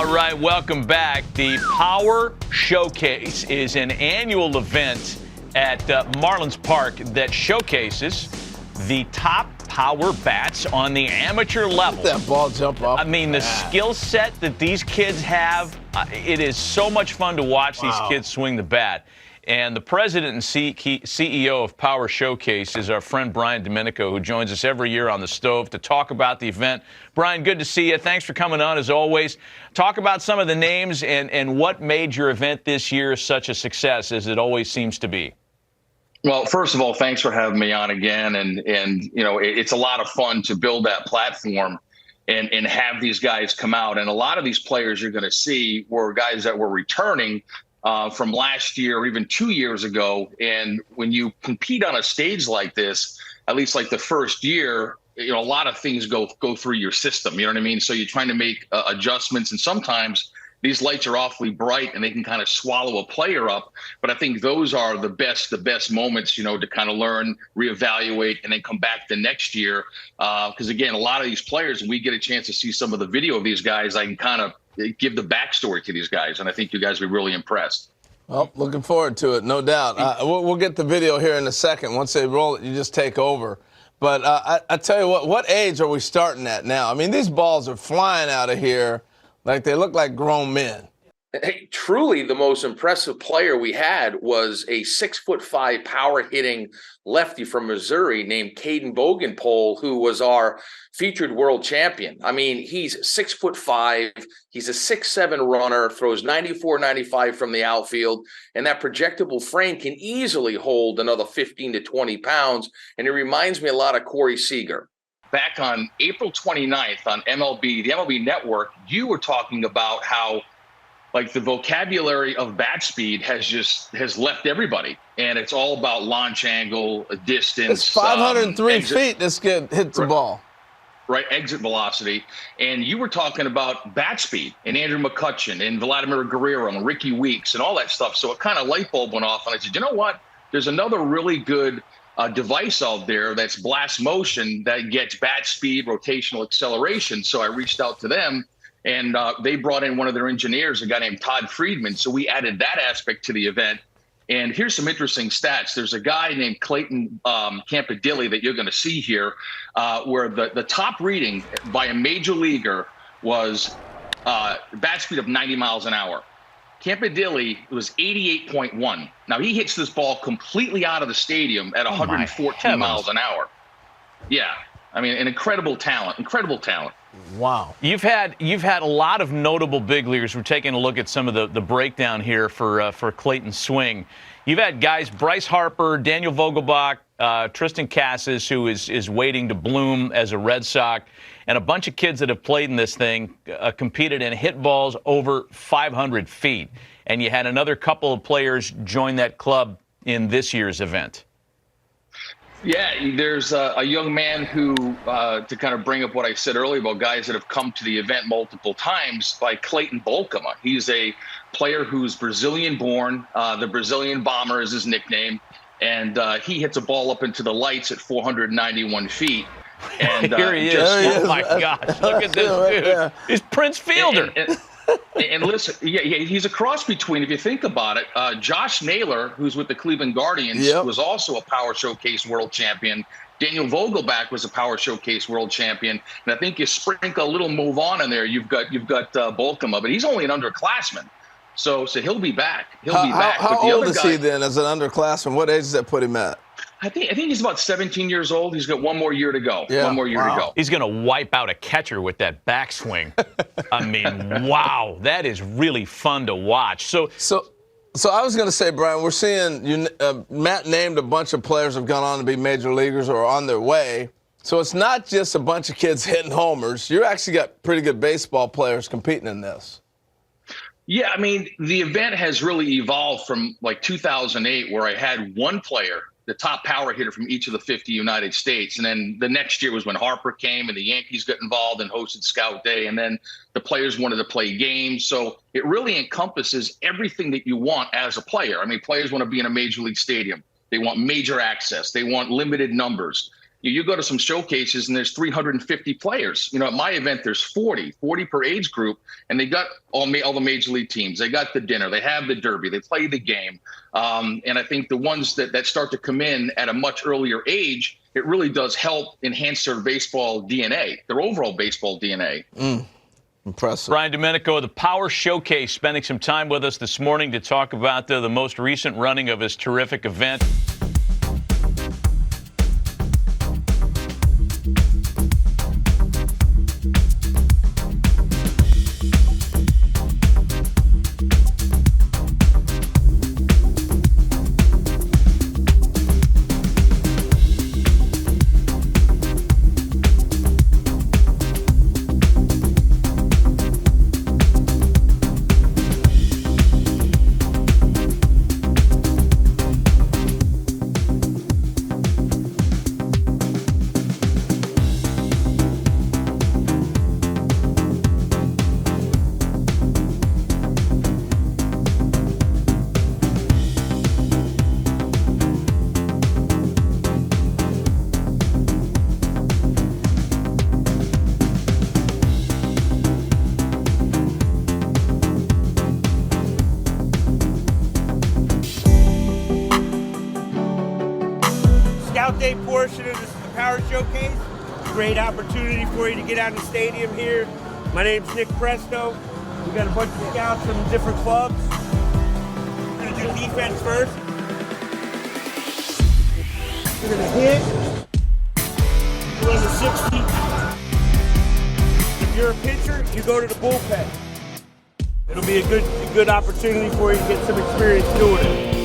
All right, welcome back. The Power Showcase is an annual event at Marlins Park that showcases the top power bats on the amateur level. Let that ball jump off. I mean, the skill set that these kids have, it is so much fun to watch these kids swing the bat. And the president and CEO of Power Showcase is our friend Brian Domenico, who joins us every year on the stove to talk about the event. Brian, good to see you. Thanks for coming on, as always. Talk about some of the names and what made your event this year such a success, as it always seems to be. Well, first of all, thanks for having me on again. And you know, it's a lot of fun to build that platform and have these guys come out. And a lot of these players you're going to see were guys that were returning from last year or even 2 years ago. And when you compete on a stage like this, at least like the first year, you know, a lot of things go through your system. You know what I mean? So you're trying to make adjustments, and sometimes these lights are awfully bright and they can kind of swallow a player up. But I think those are the best moments, you know, to kind of learn, reevaluate, and then come back the next year. Because again, a lot of these players, when we get a chance to see some of the video of these guys, I can kind of give the backstory to these guys, and I think you guys will be really impressed. Well, looking forward to it, no doubt. We'll get the video here in a second. Once they roll it, you just take over. But I tell you what age are we starting at now? I mean, these balls are flying out of here like they look like grown men. Hey, truly the most impressive player we had was a 6'5" power hitting lefty from Missouri named Caden Bogenpole, who was our featured world champion. I mean, he's 6'5", he's a 6'7" runner, throws 94, 95 from the outfield, and that projectable frame can easily hold another 15 to 20 pounds. And it reminds me a lot of Corey Seager. Back on April 29th on the MLB Network, you were talking about how like the vocabulary of bat speed has left everybody, and it's all about launch angle, distance. It's 503 feet this kid hits the ball. Right, exit velocity. And you were talking about bat speed and Andrew McCutchen and Vladimir Guerrero and Ricky Weeks and all that stuff. So it kind of light bulb went off, and I said, you know what? There's another really good device out there that's blast motion that gets bat speed, rotational acceleration. So I reached out to them. And they brought in one of their engineers, a guy named Todd Friedman. So we added that aspect to the event. And here's some interesting stats. There's a guy named Clayton Campadilli that you're going to see here, where the top reading by a major leaguer was bat speed of 90 miles an hour. Campadilli was 88.1. Now, he hits this ball completely out of the stadium at 114 miles an hour. Yeah. I mean, an incredible talent. Wow. You've had a lot of notable big leaguers. We're taking a look at some of the breakdown here for Clayton's swing. You've had guys, Bryce Harper, Daniel Vogelbach, Tristan Casas, who is waiting to bloom as a Red Sox, and a bunch of kids that have played in this thing, competed and hit balls over 500 feet. And you had another couple of players join that club in this year's event. Yeah, there's a young man who, to kind of bring up what I said earlier about guys that have come to the event multiple times, by Clayton Bolkema. He's a player who's Brazilian-born. The Brazilian Bomber is his nickname. And he hits a ball up into the lights at 491 feet. And here he is. Oh, my gosh. Look at this dude. He's Prince Fielder. And listen, yeah, he's a cross between, if you think about it, Josh Naylor, who's with the Cleveland Guardians, was also a Power Showcase world champion. Daniel Vogelbach was a Power Showcase world champion. And I think you sprinkle a little move on in there, you've got Bolkema, but he's only an underclassman. So he'll be back. How old is he then as an underclassman? What age does that put him at? I think he's about 17 years old. He's got one more year to go. Yeah. One more year to go. He's going to wipe out a catcher with that backswing. I mean, wow, that is really fun to watch. So I was going to say, Brian, we're seeing Matt named a bunch of players have gone on to be major leaguers or are on their way. So it's not just a bunch of kids hitting homers. You actually got pretty good baseball players competing in this. Yeah, I mean, the event has really evolved from like 2008, where I had one player, the top power hitter from each of the 50 United States. And then the next year was when Harper came and the Yankees got involved and hosted Scout Day. And then the players wanted to play games. So it really encompasses everything that you want as a player. I mean, players want to be in a major league stadium. They want major access. They want limited numbers. You go to some showcases and there's 350 players. At my event, there's 40 per age group, and they got all the major league teams. They got the dinner, they have the derby, they play the game. And I think the ones that start to come in at a much earlier age, it really does help enhance their baseball DNA, their overall baseball DNA. Impressive. Brian Domenico of the Power Showcase spending some time with us this morning to talk about the most recent running of his terrific event. Scout Day portion of this is the Power Showcase. Great opportunity for you to get out in the stadium here. My name's Nick Presto. We got a bunch of scouts from different clubs. We're gonna do defense first. We're gonna hit. Run the 60. If you're a pitcher, you go to the bullpen. It'll be a good opportunity for you to get some experience doing it.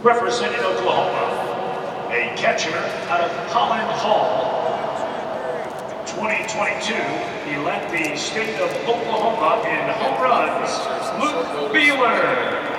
Representing Oklahoma, a catcher out of Holland Hall. 2022, he led the state of Oklahoma in home runs, Luke Beeler.